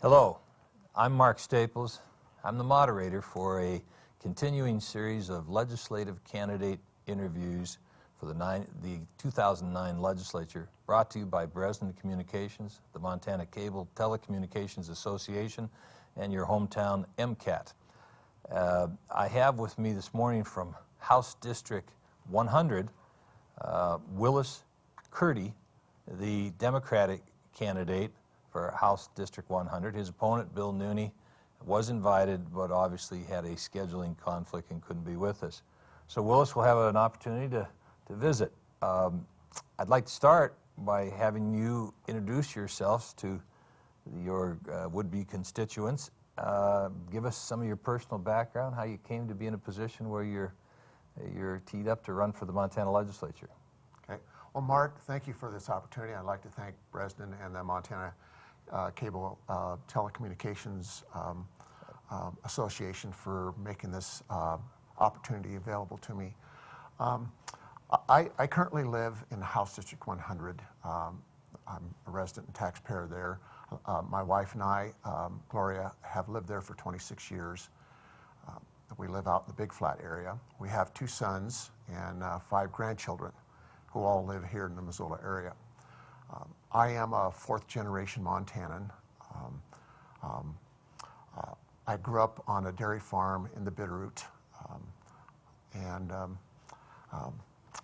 Hello, I'm Mark Staples. I'm the moderator for a continuing series of legislative candidate interviews for the 2009 legislature, brought to you by Bresnan Communications, the Montana Cable Telecommunications Association, and your hometown MCAT. I have with me this morning from House District 100, Willis Curdy, the Democratic candidate for House District 100. His opponent, Bill Nooney, was invited, but obviously had a scheduling conflict and couldn't be with us. So Willis will have an opportunity to visit. I'd like to start by having you introduce yourselves to your would-be constituents. Give us some of your personal background, how you came to be in a position where you're teed up to run for the Montana legislature. Okay. Well, Mark, thank you for this opportunity. I'd like to thank Bresnan and the Montana Cable Telecommunications Association for making this opportunity available to me. I currently live in House District 100. I'm a resident and taxpayer there. My wife and I, Gloria, have lived there for 26 years. We live out in the Big Flat area. We have 2 sons and 5 grandchildren who all live here in the Missoula area. I am a 4th-generation Montanan. I grew up on a dairy farm in the Bitterroot and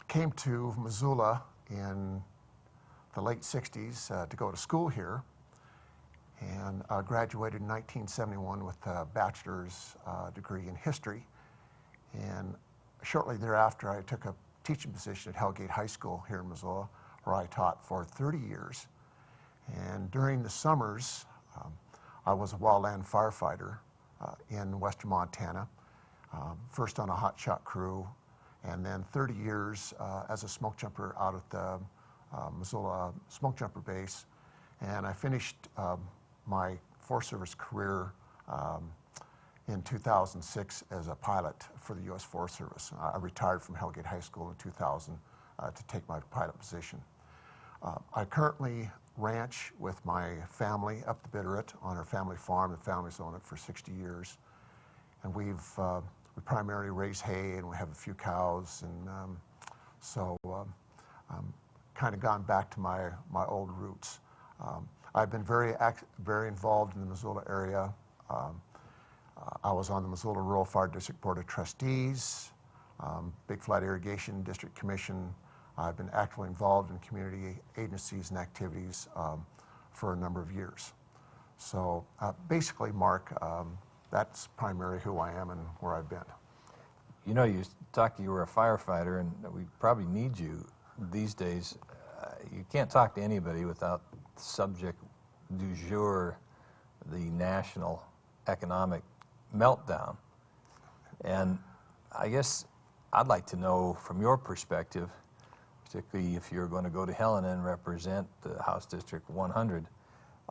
came to Missoula in the late 60s to go to school here, and graduated in 1971 with a bachelor's degree in history. And shortly thereafter, I took a teaching position at Hellgate High School here in Missoula, where I taught for 30 years. And during the summers, I was a wildland firefighter in western Montana, first on a hot shot crew, and then 30 years as a smoke jumper out at the Missoula Smoke Jumper Base. And I finished my Forest Service career in 2006 as a pilot for the U.S. Forest Service. I retired from Hellgate High School in 2000 to take my pilot position. I currently ranch with my family up the Bitterroot on our family farm. The family's owned it for 60 years. And we primarily raise hay, and we have a few cows, and so kind of gone back to my old roots. I've been very involved in the Missoula area. I was on the Missoula Rural Fire District Board of Trustees, Big Flat Irrigation District Commission. I've been actively involved in community agencies and activities for a number of years. So basically, Mark, that's primarily who I am and where I've been. You know, you were a firefighter, and we probably need you these days. You can't talk to anybody without the subject du jour, the national economic meltdown. And I guess I'd like to know from your perspective, particularly if you're going to go to Helena and represent the House District 100,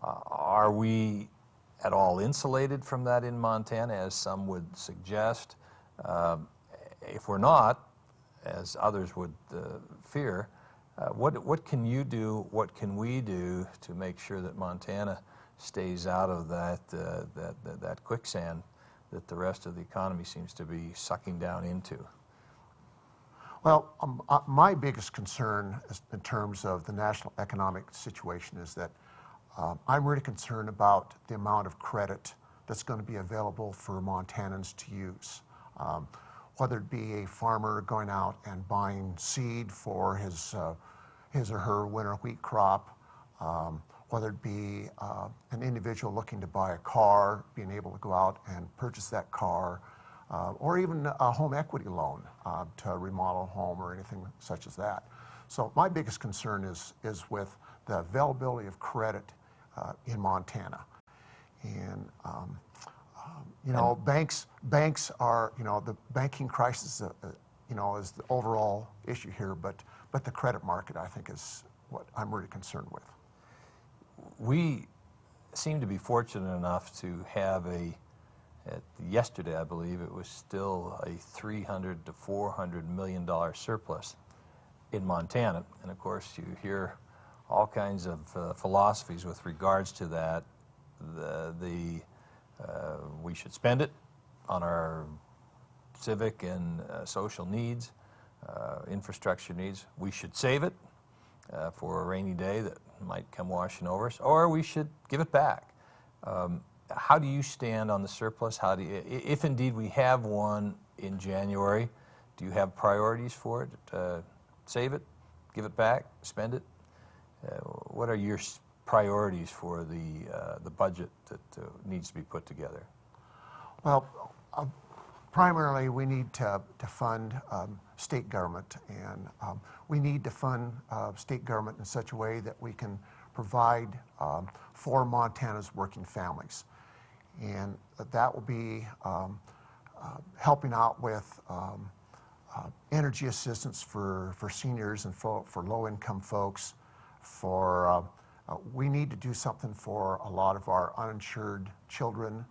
are we at all insulated from that in Montana, as some would suggest? If we're not, as others would fear, what can you do, what can we do to make sure that Montana stays out of that quicksand that the rest of the economy seems to be sucking down into? Well, my biggest concern in terms of the national economic situation is that I'm really concerned about the amount of credit that's going to be available for Montanans to use. Whether it be a farmer going out and buying seed for his or her winter wheat crop, whether it be an individual looking to buy a car, being able to go out and purchase that car, or even a home equity loan to remodel a home or anything such as that. So my biggest concern is with the availability of credit in Montana. And you know, banks are, you know, the banking crisis, you know, is the overall issue here, but the credit market, I think, is what I'm really concerned with. We seem to be fortunate enough to have yesterday, I believe, it was still a $300 to $400 million surplus in Montana. And of course, you hear all kinds of philosophies with regards to that. we should spend it on our civic and social needs, infrastructure needs. We should save it for a rainy day that might come washing over us, or we should give it back. How do you stand on the surplus? How do you, if indeed we have one in January, do you have priorities for it? Save it, give it back, spend it? What are your priorities for the budget that needs to be put together? Well, primarily we need to fund state government, and we need to fund state government in such a way that we can provide for Montana's working families. And that will be helping out with energy assistance for seniors and for low-income folks. We need to do something for a lot of our uninsured children,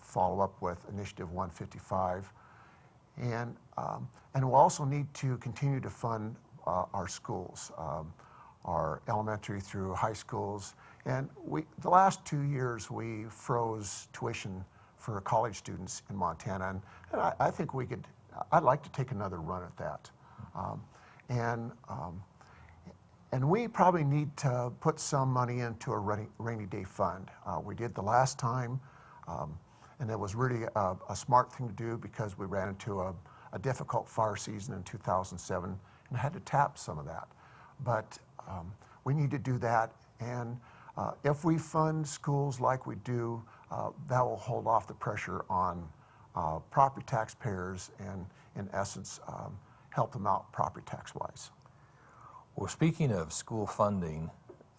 follow up with Initiative 155. And we'll also need to continue to fund our schools, our elementary through high schools. And the last 2 years, we froze tuition for college students in Montana. And I think I'd like to take another run at that. And we probably need to put some money into a rainy day fund. We did the last time, and it was really a smart thing to do because we ran into a difficult fire season in 2007 and had to tap some of that. But we need to do that, and if we fund schools like we do, that will hold off the pressure on property taxpayers and, in essence, help them out property tax-wise. Well, speaking of school funding,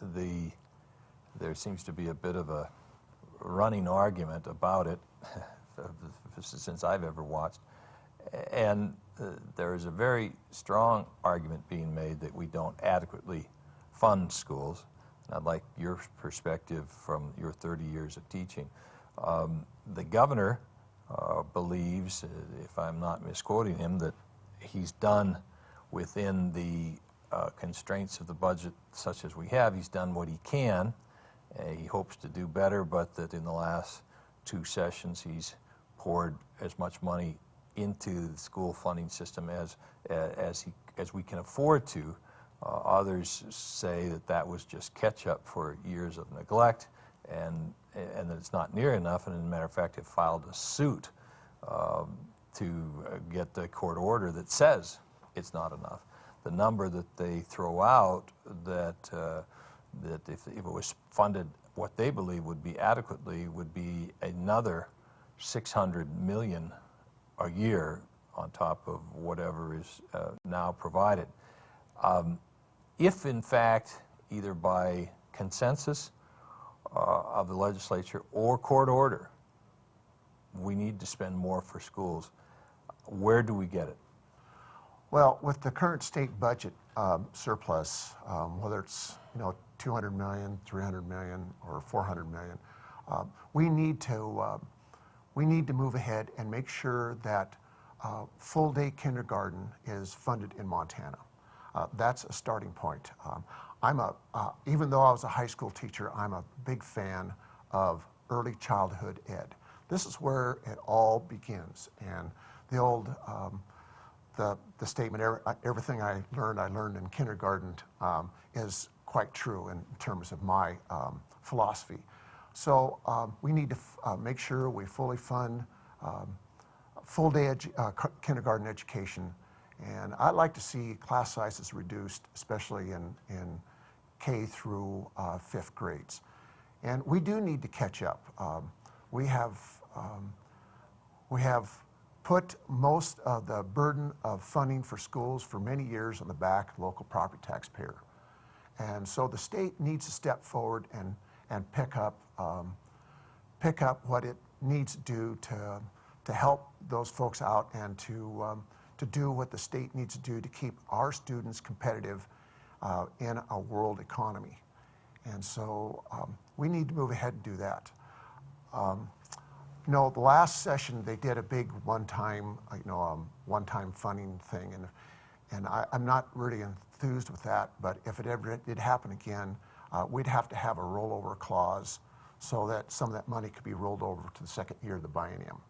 there seems to be a bit of a running argument about it since I've ever watched. And there is a very strong argument being made that we don't adequately fund schools. And I'd like your perspective from your 30 years of teaching. The governor believes, if I'm not misquoting him, that he's done within the constraints of the budget such as we have, he's done what he can. He hopes to do better, but that in the last 2 sessions he's poured as much money into the school funding system as we can afford to. Others say that was just catch-up for years of neglect, and that it's not near enough, and as a matter of fact have filed a suit to get the court order that says it's not enough. The number that they throw out that if it was funded what they believe would be adequately would be another $600 million a year on top of whatever is now provided. If in fact, either by consensus of the legislature or court order, we need to spend more for schools, where do we get it? Well, with the current state budget surplus, whether it's 200 million, 300 million, or 400 million, we need to move ahead and make sure that full-day kindergarten is funded in Montana. That's a starting point. Even though I was a high school teacher, I'm a big fan of early childhood ed. This is where it all begins. And the old the statement, everything I learned in kindergarten, is quite true in terms of my philosophy. So we need to make sure we fully fund full-day kindergarten education. And I'd like to see class sizes reduced, especially in K through 5th grades. And we do need to catch up. We have put most of the burden of funding for schools for many years on the back of the local property taxpayer. And so the state needs to step forward and pick up what it needs to do to help those folks out and to do what the state needs to do to keep our students competitive in a world economy. And so we need to move ahead and do that. The last session they did a big one-time funding thing, and I'm not really enthused with that. But if it ever did happen again, we'd have to have a rollover clause so that some of that money could be rolled over to the second year of the biennium,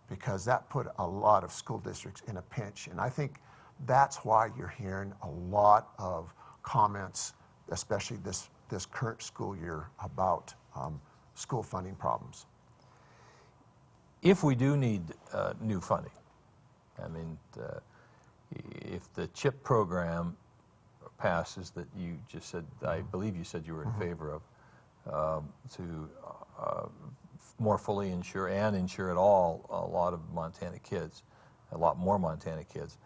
because that put a lot of school districts in a pinch. And I think that's why you're hearing a lot of comments, especially this current school year, about school funding problems. If we do need new funding, I mean, if the CHIP program passes that you just said, I believe you said you were in favor of, to more fully insure and insure at all a lot of Montana kids, a lot more Montana kids,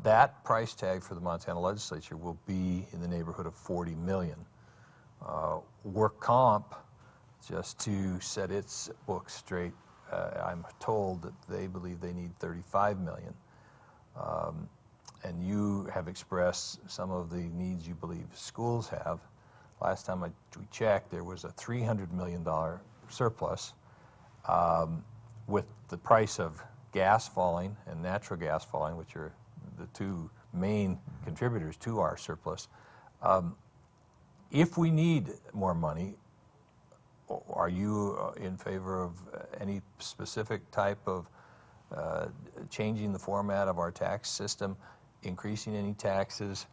that price tag for the Montana legislature will be in the neighborhood of $40 million. Work comp, just to set its book straight, I'm told that they believe they need $35 million. And you have expressed some of the needs you believe schools have. Last time we checked, there was a $300 million surplus. With the price of gas falling and natural gas falling, which are the two main contributors to our surplus, if we need more money, are you in favor of any specific type of changing the format of our tax system, increasing any taxes,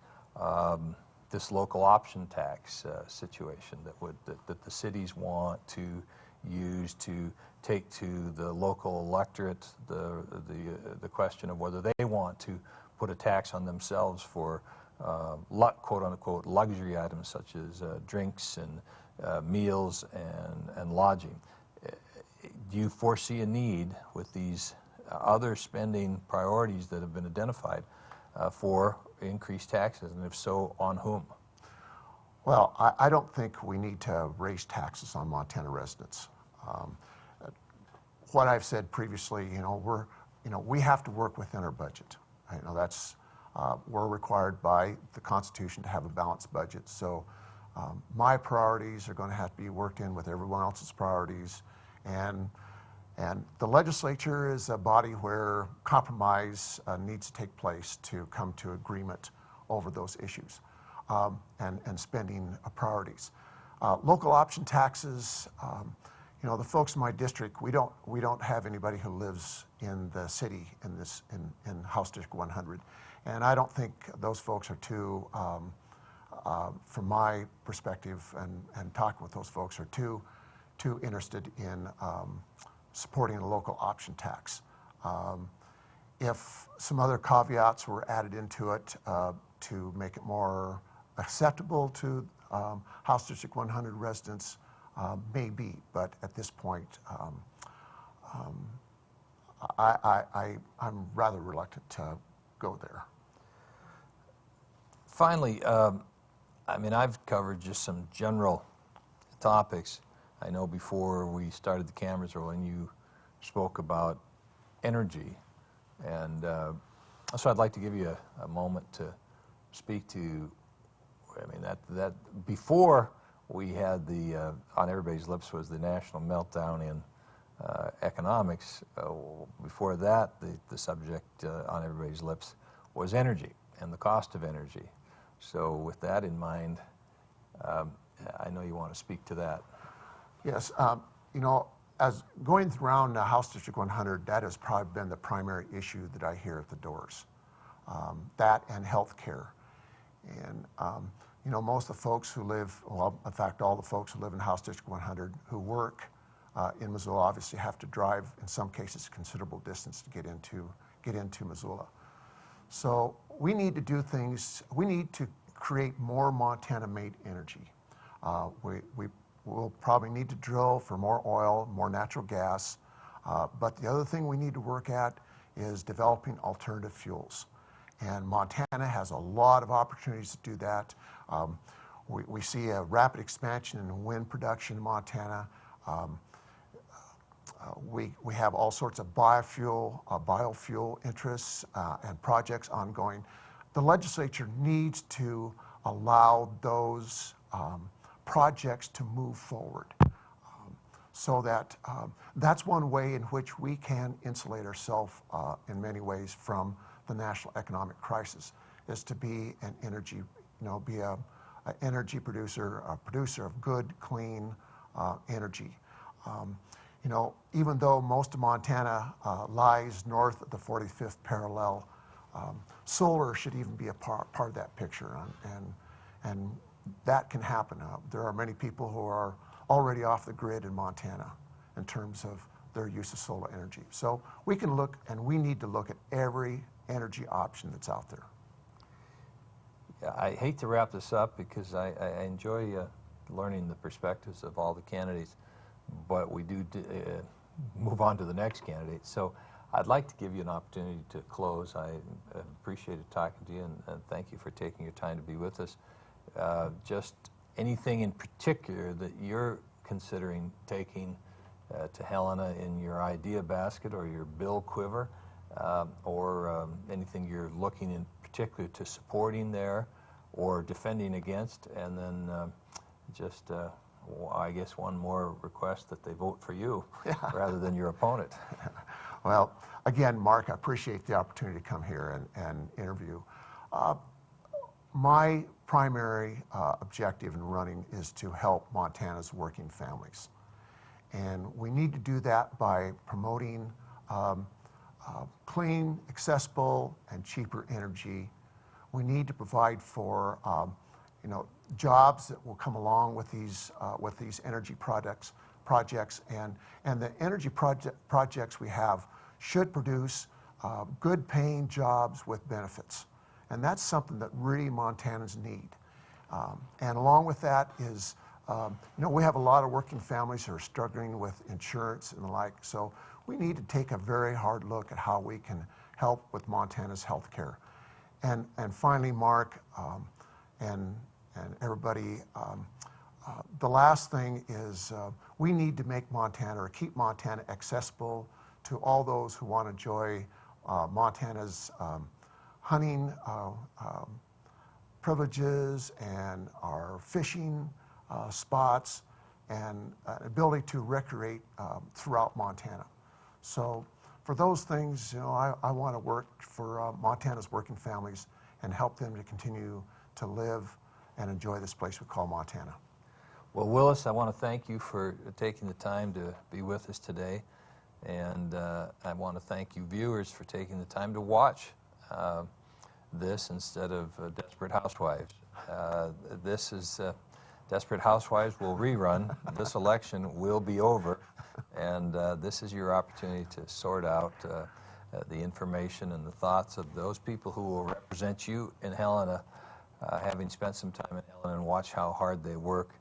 this local option tax situation that the cities want to use to take to the local electorate the question of whether they want to put a tax on themselves for quote unquote luxury items such as drinks and meals and lodging. Do you foresee a need with these other spending priorities that have been identified for increased taxes, and if so, on whom? Well, I don't think we need to raise taxes on Montana residents. What I've said previously, we have to work within our budget. That's we're required by the Constitution to have a balanced budget. So my priorities are going to have to be worked in with everyone else's priorities, and the legislature is a body where compromise needs to take place to come to agreement over those issues and spending priorities. Local option taxes, the folks in my district, we don't have anybody who lives in the city in House District 100, and I don't think those folks are too, from my perspective and talking with those folks, are too interested in supporting a local option tax. If some other caveats were added into it to make it more acceptable to House District 100 residents, maybe, but at this point, I'm rather reluctant to go there. Finally, I've covered just some general topics. I know before we started the cameras rolling, you spoke about energy, and so I'd like to give you a moment to speak to. That before we had the on everybody's lips was the national meltdown in economics. Before that, the subject on everybody's lips was energy and the cost of energy. So with that in mind, I know you want to speak to that. Yes, as going around House District 100, that has probably been the primary issue that I hear at the doors. That and health care. And, most of the folks who live, well, in fact, all the folks who live in House District 100 who work in Missoula obviously have to drive, in some cases, a considerable distance to get into Missoula. So we need to do things, we need to create more Montana-made energy. We'll probably need to drill for more oil, more natural gas, but the other thing we need to work at is developing alternative fuels. And Montana has a lot of opportunities to do that. We see a rapid expansion in wind production in Montana. We have all sorts of biofuel interests and projects ongoing. The legislature needs to allow those projects to move forward, so that that's one way in which we can insulate ourselves in many ways from the national economic crisis, is to be an energy, be an energy producer, a producer of good, clean, energy. You know, even though most of Montana lies north of the 45th parallel, solar should even be a part of that picture, and that can happen. There are many people who are already off the grid in Montana in terms of their use of solar energy. So we can look, and we need to look at every energy option that's out there. Yeah, I hate to wrap this up because I enjoy learning the perspectives of all the candidates, but we do move on to the next candidate. So I'd like to give you an opportunity to close. I appreciated talking to you, and thank you for taking your time to be with us. Just anything in particular that you're considering taking to Helena in your idea basket or your bill quiver, or anything you're looking in particular to supporting there or defending against, and then just I guess one more request that they vote for you rather than your opponent. Well, again, Mark, I appreciate the opportunity to come here and interview. My primary objective in running is to help Montana's working families. And we need to do that by promoting clean, accessible, and cheaper energy. We need to provide for jobs that will come along with these energy projects, and the energy projects we have should produce good paying jobs with benefits. And that's something that really Montanans need. And along with that is, we have a lot of working families who are struggling with insurance and the like, so we need to take a very hard look at how we can help with Montana's health care. And finally, Mark, and everybody, the last thing is we need to make Montana, or keep Montana accessible to all those who want to enjoy Montana's hunting privileges and our fishing spots and ability to recreate throughout Montana. So for those things, I want to work for Montana's working families and help them to continue to live and enjoy this place we call Montana. Well, Willis, I want to thank you for taking the time to be with us today. And I want to thank you viewers for taking the time to watch this instead of Desperate Housewives. This is Desperate Housewives will rerun. This election will be over. And this is your opportunity to sort out the information and the thoughts of those people who will represent you in Helena, having spent some time in Helena, and watch how hard they work.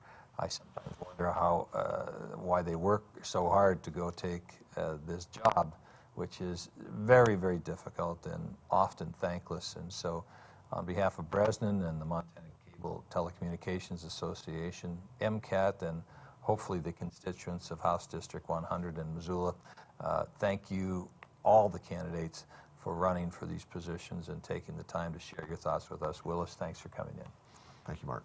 I sometimes wonder why they work so hard to go take this job, which is very, very difficult and often thankless. And so on behalf of Bresnan and the Montana Cable Telecommunications Association, MCAT, and hopefully the constituents of House District 100 in Missoula, thank you, all the candidates, for running for these positions and taking the time to share your thoughts with us. Willis, thanks for coming in. Thank you, Mark.